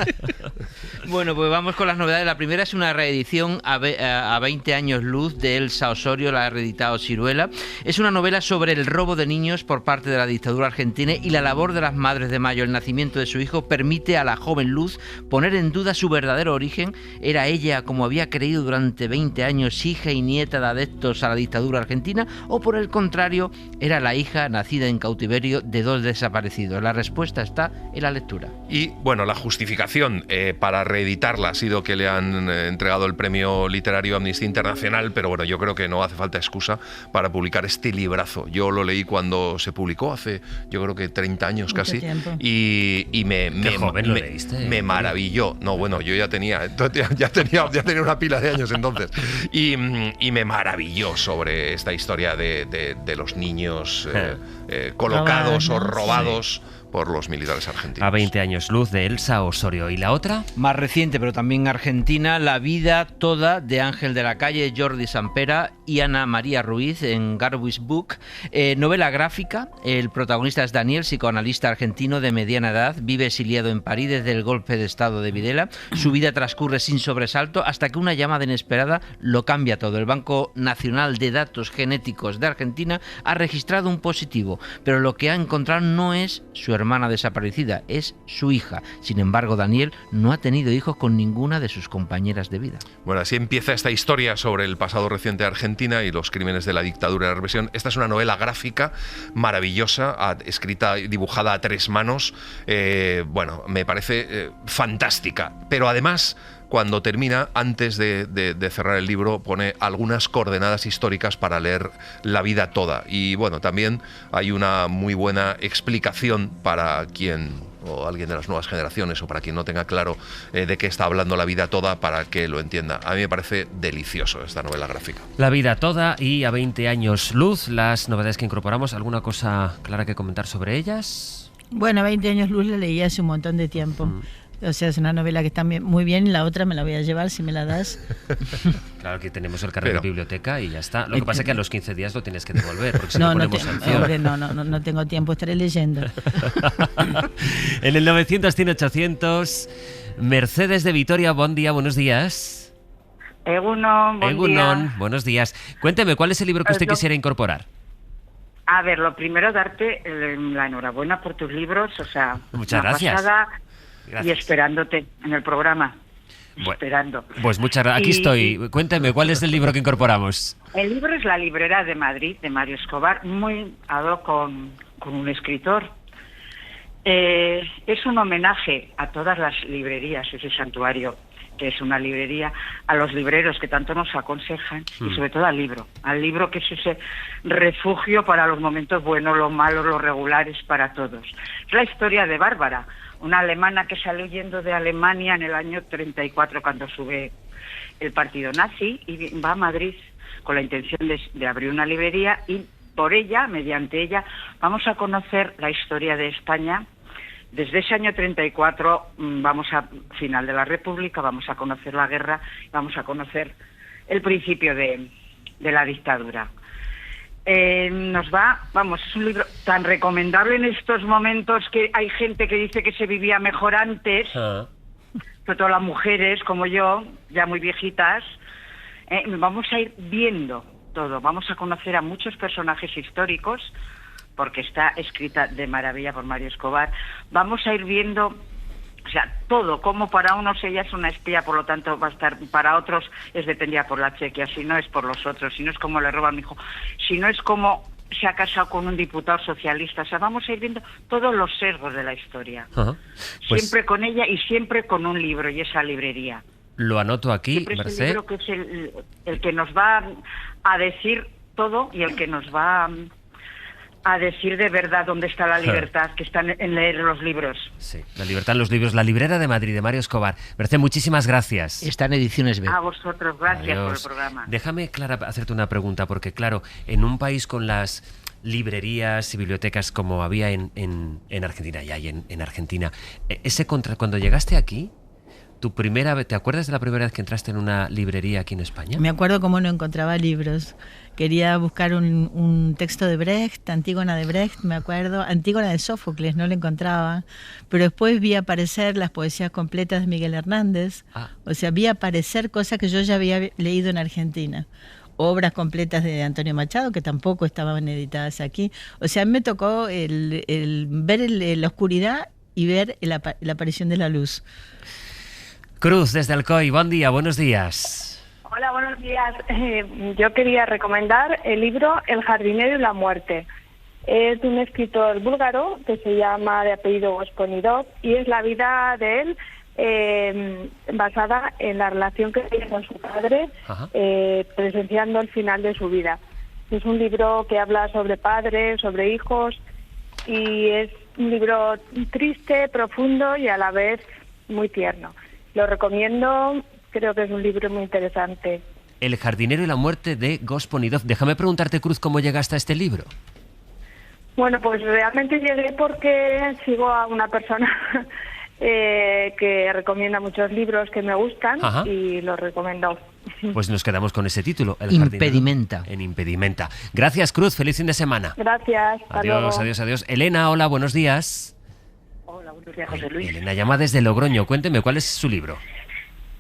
Bueno, pues vamos con las novedades. La primera es una reedición a 20 años luz de Elsa Osorio, la ha reeditado Siruela. Es una novela sobre el robo de niños por parte de la dictadura argentina y la labor de las Madres de Mayo. El nacimiento de su hijo permite a la joven Luz poner en duda su verdadero origen. ¿Era ella, como había creído durante 20 años, hija y nieta de adeptos a la dictadura argentina? ¿O por el contrario, era la hija nacida en cautiverio de 2 desaparecidos? La respuesta está en la lectura. Y bueno, la justificación para reeditarla ha sido que le han entregado el premio literario Amnistía Internacional, pero bueno, yo creo que no hace falta excusa para publicar este librazo. Yo lo leí cuando se publicó, hace yo creo que 30 años mucho casi, tiempo. y me maravilló. No, bueno, yo ya tenía una pila de años entonces, y me maravilló sobre esta historia de los niños colocados o robados por los militares argentinos. A 20 años luz de Elsa Osorio. ¿Y la otra? Más reciente, pero también argentina, La vida toda de Ángel de la Calle, Jordi Sampera y Ana María Ruiz en Garbu's Book. Novela gráfica. El protagonista es Daniel, psicoanalista argentino de mediana edad. Vive exiliado en París desde el golpe de estado de Videla. Su vida transcurre sin sobresalto hasta que una llamada inesperada lo cambia todo. El Banco Nacional de Datos Genéticos de Argentina ha registrado un positivo, pero lo que ha encontrado no es su hermana desaparecida, es su hija. Sin embargo, Daniel no ha tenido hijos con ninguna de sus compañeras de vida. Bueno, así empieza esta historia sobre el pasado reciente de Argentina y los crímenes de la dictadura y la represión. Esta es una novela gráfica maravillosa, escrita y dibujada a 3 manos. Bueno, me parece fantástica, pero además, cuando termina, antes de cerrar el libro, pone algunas coordenadas históricas para leer la vida toda. Y bueno, también hay una muy buena explicación para quien, o alguien de las nuevas generaciones, o para quien no tenga claro de qué está hablando la vida toda, para que lo entienda. A mí me parece delicioso esta novela gráfica. La vida toda y a 20 años luz, las novedades que incorporamos. ¿Alguna cosa clara que comentar sobre ellas? Bueno, 20 años luz la leí hace un montón de tiempo. O sea, es una novela que está muy bien, la otra me la voy a llevar si me la das. Claro que tenemos el carnet de biblioteca y ya está. Lo que pasa es que a los 15 días lo tienes que devolver, porque si no ponemos sanción. Hombre, no tengo tiempo, estaré leyendo. En el 900 tiene 800. Mercedes de Vitoria, buen día, buenos días. Egunon, día. Buenos días. Cuénteme, ¿cuál es el libro que usted quisiera incorporar? A ver, lo primero, darte la enhorabuena por tus libros, o sea... Muchas gracias. Y esperándote en el programa. Bueno, esperando. Pues muchas gracias. Aquí estoy. Cuénteme, ¿cuál es el libro que incorporamos? El libro es La librera de Madrid, de Mario Escobar, muy dado con un escritor. Es un homenaje a todas las librerías, ese santuario. que es una librería, a los libreros que tanto nos aconsejan y sobre todo al libro que es ese refugio para los momentos buenos, los malos, los regulares, para todos. Es la historia de Bárbara, una alemana que salió huyendo de Alemania en el año 34 cuando sube el partido nazi y va a Madrid con la intención de abrir una librería, y por ella, mediante ella, vamos a conocer la historia de España. Desde ese año 34 vamos a final de la República, vamos a conocer la guerra, vamos a conocer el principio de la dictadura. Es un libro tan recomendable en estos momentos, que hay gente que dice que se vivía mejor antes, sobre todo las mujeres como yo, ya muy viejitas. Vamos a ir viendo todo, vamos a conocer a muchos personajes históricos, porque está escrita de maravilla por Mario Escobar. Vamos a ir viendo, o sea, todo, como para unos ella es una espía, por lo tanto va a estar, para otros es detendida por la Chequia, si no es por los otros, si no es como le roba a mi hijo, si no es como se ha casado con un diputado socialista. O sea, vamos a ir viendo todos los sesgos de la historia. Pues siempre con ella y siempre con un libro y esa librería. Lo anoto aquí, siempre es Mercé. el libro que es el que nos va a decir todo y el que nos va a decir de verdad dónde está la libertad, que está en leer los libros. Sí, la libertad en los libros. La Librera de Madrid, de Mario Escobar. Mercé, muchísimas gracias. Está en Ediciones B. A vosotros, gracias por el Adiós. programa. Déjame, Clara, hacerte una pregunta, porque claro, en un país con las librerías y bibliotecas como había en Argentina, y hay en Argentina, cuando llegaste aquí, ¿te acuerdas de la primera vez que entraste en una librería aquí en España? Me acuerdo cómo no encontraba libros. Quería buscar un texto de Brecht, Antígona de Brecht, me acuerdo, Antígona de Sófocles, no lo encontraba, pero después vi aparecer las poesías completas de Miguel Hernández, o sea, vi aparecer cosas que yo ya había leído en Argentina, obras completas de Antonio Machado que tampoco estaban editadas aquí, o sea, me tocó ver la oscuridad y ver la aparición de la luz. Cruz, desde Alcoy, buen día, buenos días. Hola, buenos días. Yo quería recomendar el libro El jardinero y la muerte. Es de un escritor búlgaro que se llama de apellido Gospodinov y es la vida de él basada en la relación que tiene con su padre, presenciando el final de su vida. Es un libro que habla sobre padres, sobre hijos, y es un libro triste, profundo y a la vez muy tierno. Lo recomiendo, creo que es un libro muy interesante. El jardinero y la muerte de Gospodinov. Déjame preguntarte, Cruz, ¿cómo llegaste a este libro? Bueno, pues realmente llegué porque sigo a una persona que recomienda muchos libros que me gustan y los recomiendo. Pues nos quedamos con ese título, El Impedimenta. En Impedimenta. Gracias, Cruz, feliz fin de semana. Gracias, hasta Adiós, luego. adiós, adiós. Elena, hola, buenos días. Hola, buenos días, José Luis. Elena llama desde Logroño. Cuénteme, ¿cuál es su libro?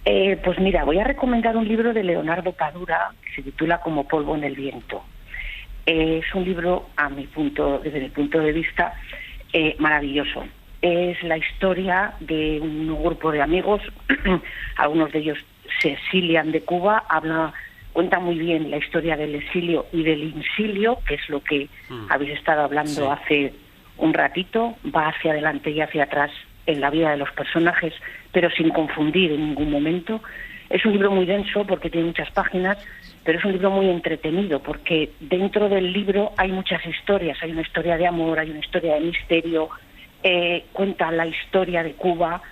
Pues mira, voy a recomendar un libro de Leonardo Padura que se titula Como polvo en el viento. Es un libro, desde mi punto de vista, maravilloso. Es la historia de un grupo de amigos, algunos de ellos se exilian de Cuba, cuenta muy bien la historia del exilio y del insilio, que es lo que habéis estado hablando hace un ratito, va hacia adelante y hacia atrás en la vida de los personajes, pero sin confundir en ningún momento. Es un libro muy denso porque tiene muchas páginas, pero es un libro muy entretenido porque dentro del libro hay muchas historias. Hay una historia de amor, hay una historia de misterio, cuenta la historia de Cuba,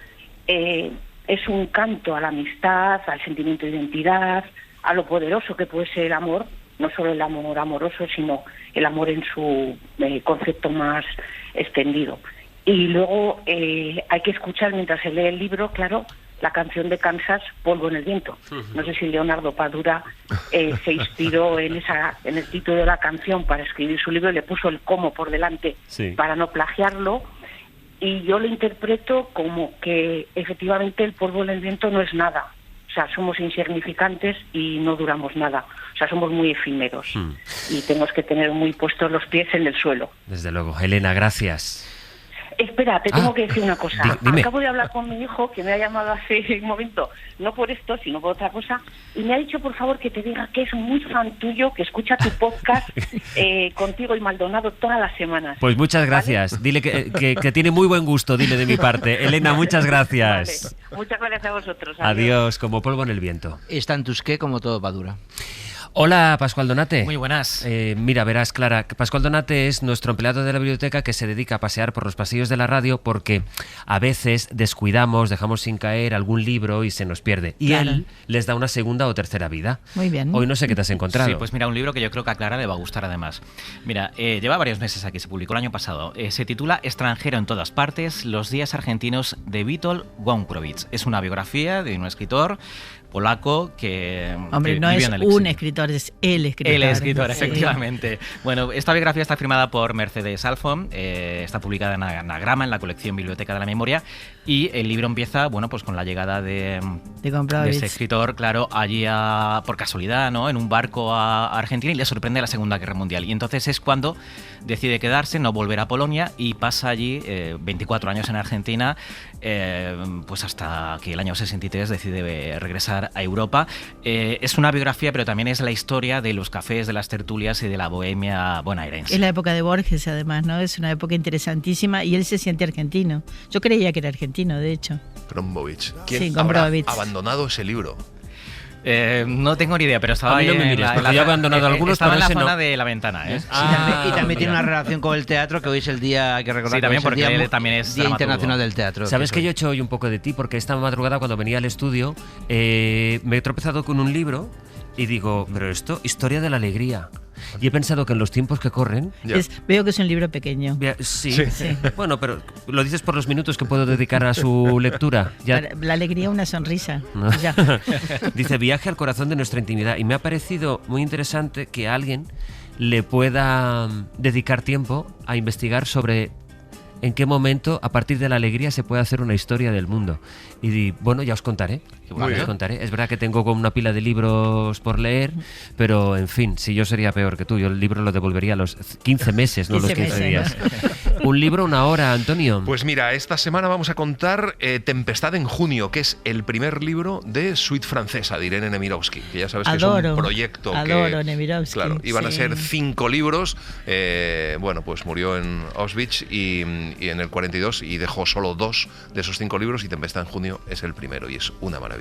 es un canto a la amistad, al sentimiento de identidad, a lo poderoso que puede ser el amor, no solo el amor amoroso, sino el amor en su concepto más extendido. Y luego hay que escuchar mientras se lee el libro, claro, la canción de Kansas, Polvo en el viento. No sé si Leonardo Padura se inspiró en el título de la canción para escribir su libro y le puso el cómo por delante para no plagiarlo. Y yo lo interpreto como que efectivamente el polvo en el viento no es nada. O sea, somos insignificantes y no duramos nada. O sea, somos muy efímeros y tenemos que tener muy puestos los pies en el suelo. Desde luego. Elena, gracias. Espera, te tengo que decir una cosa. Dime. Acabo de hablar con mi hijo, que me ha llamado hace un momento, no por esto, sino por otra cosa, y me ha dicho, por favor, que te diga que es muy fan tuyo, que escucha tu podcast contigo y Maldonado todas las semanas. Pues muchas gracias. ¿Vale? Dile que tiene muy buen gusto, dile de mi parte. Elena, muchas gracias. Vale. Muchas gracias a vosotros. Adiós, como polvo en el viento. Está en Tusqué como todo Padura. Hola, Pascual Donate. Muy buenas. Mira, verás, Clara, Pascual Donate es nuestro empleado de la biblioteca que se dedica a pasear por los pasillos de la radio porque a veces descuidamos, dejamos sin caer algún libro y se nos pierde. Y Claro. él les da una segunda o tercera vida. Muy bien. Hoy no sé qué te has encontrado. Sí, pues mira, un libro que yo creo que a Clara le va a gustar además. Mira, lleva varios meses aquí, se publicó el año pasado. Se titula Extranjero en todas partes, los días argentinos de Witold Gombrowicz. Es una biografía de un escritor polaco que... Hombre, que no vivió es en el un exilio. escritor, es el escritor. El escritor, Sí. efectivamente. Bueno, esta biografía está firmada por Mercedes Alfon, está publicada en Anagrama, en la colección Biblioteca de la Memoria, y el libro empieza, bueno, pues con la llegada de Gombrowicz. este escritor, claro, allí por casualidad, ¿no? En un barco a Argentina, y le sorprende la Segunda Guerra Mundial. Y entonces es cuando decide quedarse, no volver a Polonia, y pasa allí 24 años en Argentina, pues hasta que el año 63 decide regresar a Europa. Es una biografía, pero también es la historia de los cafés, de las tertulias y de la bohemia bonaerense. Es la época de Borges, además, ¿no? Es una época interesantísima y él se siente argentino. Yo creía que era argentino, de hecho. Gombrowicz. Sí, ¿Quién habrá Gombrowicz. abandonado ese libro? No tengo ni idea, pero estaba A mí no ahí me en mires, la- porque en yo he la- abandonado algunos, estaba pero en la ese zona no. de la ventana, ¿eh? Y también tiene una relación con el teatro, que hoy es el día, hay que recordar Sí, también que hoy es el porque día, él también es Día dramaturgo. Internacional del Teatro. ¿Sabes que yo he hecho hoy un poco de ti? Porque esta madrugada cuando venía al estudio me he tropezado con un libro y digo, pero esto, Historia de la Alegría. Y he pensado que en los tiempos que corren... Veo que es un libro pequeño. Sí. Bueno, pero lo dices por los minutos que puedo dedicar a su lectura. Ya. Para la alegría, una sonrisa. No. Ya. Dice, viaje al corazón de nuestra intimidad. Y me ha parecido muy interesante que a alguien le pueda dedicar tiempo a investigar sobre en qué momento, a partir de la alegría, se puede hacer una historia del mundo. Y bueno, ya os contaré. Es verdad que tengo como una pila de libros por leer, pero en fin, si yo sería peor que tú, yo el libro lo devolvería a los 15 meses, no 15 los 15 meses, días. Un libro, una hora, Antonio. Pues mira, esta semana vamos a contar Tempestad en junio, que es el primer libro de Suite Francesa, de Irene Nemirovsky, que ya sabes que es un proyecto Adoro que... Nemirovsky. Claro, iban a sí. ser 5 libros. Bueno, pues murió en Auschwitz y en el 42 y dejó solo 2 de esos 5 libros, y Tempestad en junio es el primero y es una maravilla.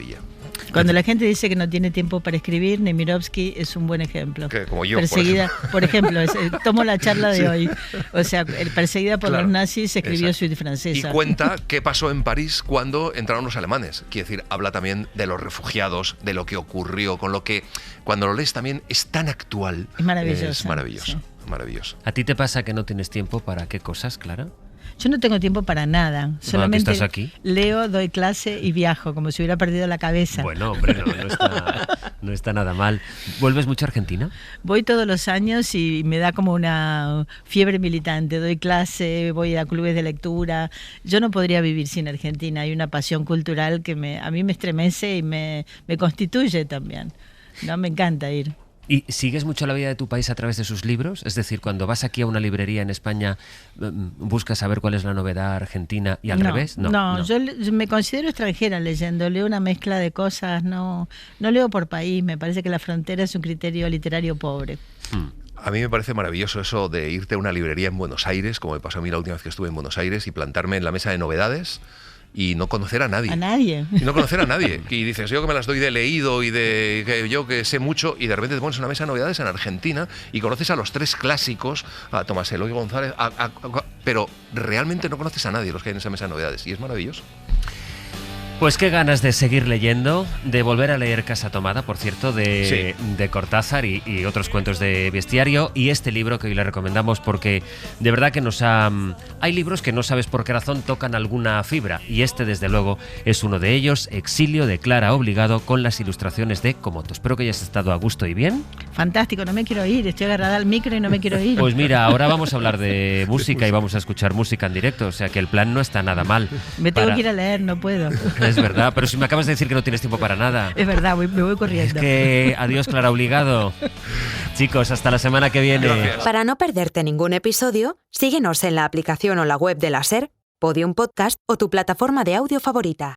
Cuando la gente dice que no tiene tiempo para escribir, Nemirovsky es un buen ejemplo. Que como yo, Perseguida, por ejemplo, tomo la charla de Sí. hoy. O sea, perseguida por Claro, los nazis, escribió exacto. Suite Y Francesa. cuenta qué pasó en París cuando entraron los alemanes. Quiere decir, habla también de los refugiados, de lo que ocurrió, con lo que cuando lo lees también es tan actual. Es maravilloso, Es maravilloso, sí. maravilloso. ¿A ti te pasa que no tienes tiempo para qué cosas, Clara? Yo no tengo tiempo para nada. Solamente estás aquí. leo, doy clase y viajo, como si hubiera perdido la cabeza. Bueno, hombre, no está nada mal. ¿Vuelves mucho a Argentina? Voy todos los años y me da como una fiebre militante. Doy clase, voy a clubes de lectura. Yo no podría vivir sin Argentina. Hay una pasión cultural que a mí me estremece y me constituye también. ¿No? Me encanta ir. ¿Y sigues mucho la vida de tu país a través de sus libros? Es decir, cuando vas aquí a una librería en España, ¿buscas saber cuál es la novedad argentina y al revés? No, yo me considero extranjera leyendo, leo una mezcla de cosas, no leo por país, me parece que la frontera es un criterio literario pobre. A mí me parece maravilloso eso de irte a una librería en Buenos Aires, como me pasó a mí la última vez que estuve en Buenos Aires, y plantarme en la mesa de novedades y no conocer a nadie. A nadie. Y no conocer a nadie. Y dices, yo que me las doy de leído y de que yo que sé mucho, y de repente te pones en una mesa de novedades en Argentina y conoces a los 3 clásicos, a Tomás Eloy González, pero realmente no conoces a nadie los que hay en esa mesa de novedades, y es maravilloso. Pues qué ganas de seguir leyendo, de volver a leer Casa Tomada, por cierto, de Cortázar y otros cuentos de bestiario, y este libro que hoy le recomendamos porque de verdad que hay libros que no sabes por qué razón tocan alguna fibra, y este desde luego es uno de ellos, Exilio, de Clara Obligado, con las ilustraciones de Komoto. Espero que hayas estado a gusto y bien. Fantástico, no me quiero ir, estoy agarrada al micro y no me quiero ir. Pues mira, ahora vamos a hablar de música y vamos a escuchar música en directo, o sea que el plan no está nada mal. Me tengo que ir a leer, no puedo. Es verdad, pero si me acabas de decir que no tienes tiempo para nada. Es verdad, me voy corriendo. Es que adiós, Clara Obligado. Chicos, hasta la semana que viene. Para no perderte ningún episodio, síguenos en la aplicación o la web de la SER, Podium Podcast o tu plataforma de audio favorita.